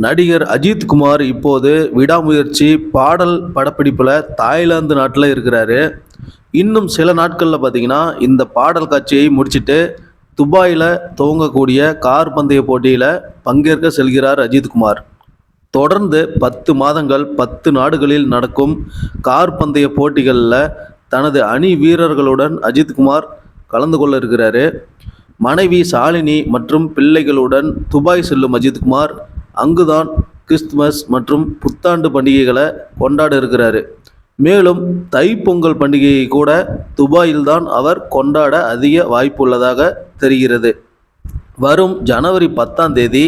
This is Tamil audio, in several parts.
நடிகர் அஜித் குமார் இப்போது விடாமுயற்சி பாடல் படப்பிடிப்பில் தாய்லாந்து நாட்டில் இருக்கிறாரு. இன்னும் சில நாட்களில் பார்த்தீங்கன்னா இந்த பாடல் காட்சியை முடிச்சிட்டு துபாயில் துவங்கக்கூடிய கார் பந்தய போட்டியில் பங்கேற்க செல்கிறார் அஜித் குமார். தொடர்ந்து 10 மாதங்கள் 10 நாடுகளில் நடக்கும் கார் பந்தய போட்டிகளில் தனது அணி வீரர்களுடன் அஜித் குமார் கலந்து கொள்ள இருக்கிறாரு. மனைவி ஷாலினி மற்றும் பிள்ளைகளுடன் துபாய் செல்லும் அஜித் குமார் அங்குதான் கிறிஸ்துமஸ் மற்றும் புத்தாண்டு பண்டிகைகளை கொண்டாட இருக்கிறாரு. மேலும் தைப்பொங்கல் பண்டிகையை கூட துபாயில்தான் அவர் கொண்டாட அதிக வாய்ப்பு உள்ளதாக தெரிகிறது. வரும் ஜனவரி 10ஆம் தேதி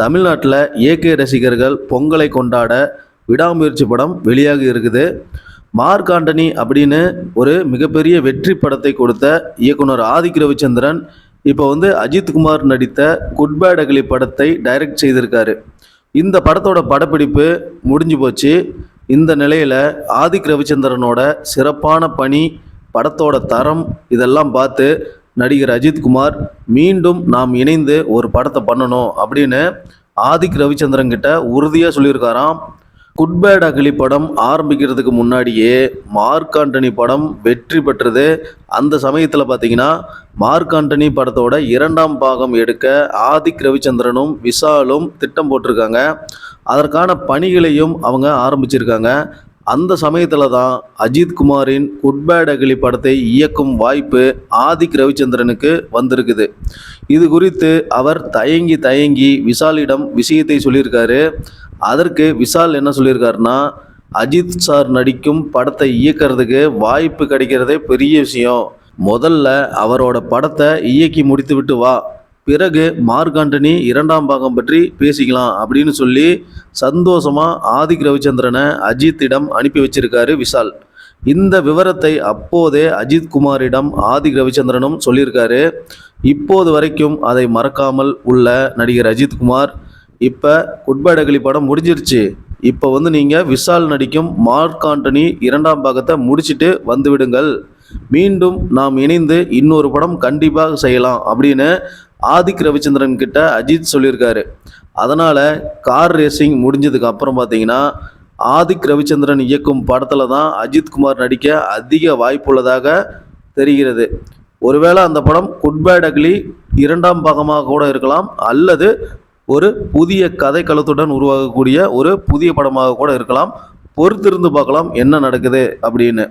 தமிழ்நாட்டில் ஏகே ரசிகர்கள் பொங்கலை கொண்டாட விடாமுயற்சி படம் வெளியாகி இருக்குது. மார்க் ஆண்டனி அப்படின்னு ஒரு மிகப்பெரிய வெற்றி படத்தை கொடுத்த இயக்குனர் ஆதிக் ரவிச்சந்திரன் இப்போ அஜித் குமார் நடித்த குட் பேட் அக்லி படத்தை டைரக்ட் செய்திருக்காரு. இந்த படத்தோட படப்பிடிப்பு முடிஞ்சு போச்சு. இந்த நிலையில் ஆதிக் ரவிச்சந்திரனோட சிறப்பான பணி, படத்தோட தரம் இதெல்லாம் பார்த்து நடிகர் அஜித் குமார் மீண்டும் நாம் இணைந்து ஒரு படத்தை பண்ணணும் அப்படின்னு ஆதிக் ரவிச்சந்திரன் கிட்ட உறுதியாக சொல்லியிருக்காராம். குட் பேட் அக்லி படம் ஆரம்பிக்கிறதுக்கு முன்னாடியே மார்க் ஆண்டனி படம் வெற்றி பெற்றது. அந்த சமயத்தில் பார்த்தீங்கன்னா மார்க் ஆண்டனி படத்தோட 2ஆம் பாகம் எடுக்க ஆதிக் ரவிச்சந்திரனும் விஷாலும் திட்டம் போட்டிருக்காங்க. அதற்கான பணிகளையும் அவங்க ஆரம்பிச்சிருக்காங்க. அந்த சமயத்தில் தான் அஜித் குமாரின் குட் பேட் அக்லி படத்தை இயக்கும் வாய்ப்பு ஆதிக் ரவிச்சந்திரனுக்கு வந்திருக்குது. இது குறித்து அவர் தயங்கி விஷாலிடம் விஷயத்தை சொல்லியிருக்காரு. அதற்கு விஷால் என்ன சொல்லியிருக்காருன்னா, அஜித் சார் நடிக்கும் படத்தை இயக்கிறதுக்கு வாய்ப்பு கிடைக்கிறதே பெரிய விஷயம். முதல்ல அவரோட படத்தை இயக்கி முடித்து விட்டு வா, பிறகு மார்க் ஆண்டனி 2ஆம் பாகம் பற்றி பேசிக்கலாம் அப்படின்னு சொல்லி சந்தோஷமாக ஆதிக் ரவிச்சந்திரனை அஜித்திடம் அனுப்பி வச்சிருக்காரு விஷால். இந்த விவரத்தை அப்போதே அஜித் குமாரிடம் ஆதிக் ரவிச்சந்திரனும் சொல்லியிருக்காரு. இப்போது வரைக்கும் அதை மறக்காமல் உள்ள நடிகர் அஜித் குமார் இப்போ குட் பேட் அக்லி படம் முடிஞ்சிருச்சு, இப்போ நீங்கள் விஷால் நடிக்கும் மார்க் ஆண்டனி 2ஆம் பாகத்தை முடிச்சுட்டு வந்து விடுங்கள், மீண்டும் நாம் இணைந்து இன்னொரு படம் கண்டிப்பாக செய்யலாம் அப்படின்னு ஆதிக் ரவிச்சந்திரன் கிட்ட அஜித் சொல்லியிருக்காரு. அதனால் கார் ரேசிங் முடிஞ்சதுக்கு அப்புறம் பார்த்தீங்கன்னா ஆதிக் ரவிச்சந்திரன் இயக்கும் படத்தில் தான் அஜித் குமார் நடிக்க அதிக வாய்ப்புள்ளதாக தெரிகிறது. ஒருவேளை அந்த படம் குட் பேட் அக்லி 2ஆம் பாகமாக கூட இருக்கலாம், அல்லது ஒரு புதிய கதை களத்துடன் உருவாகக்கூடிய ஒரு புதிய படமாக கூட இருக்கலாம். பொறுத்திருந்து பார்க்கலாம் என்ன நடக்குது அப்படின்னு.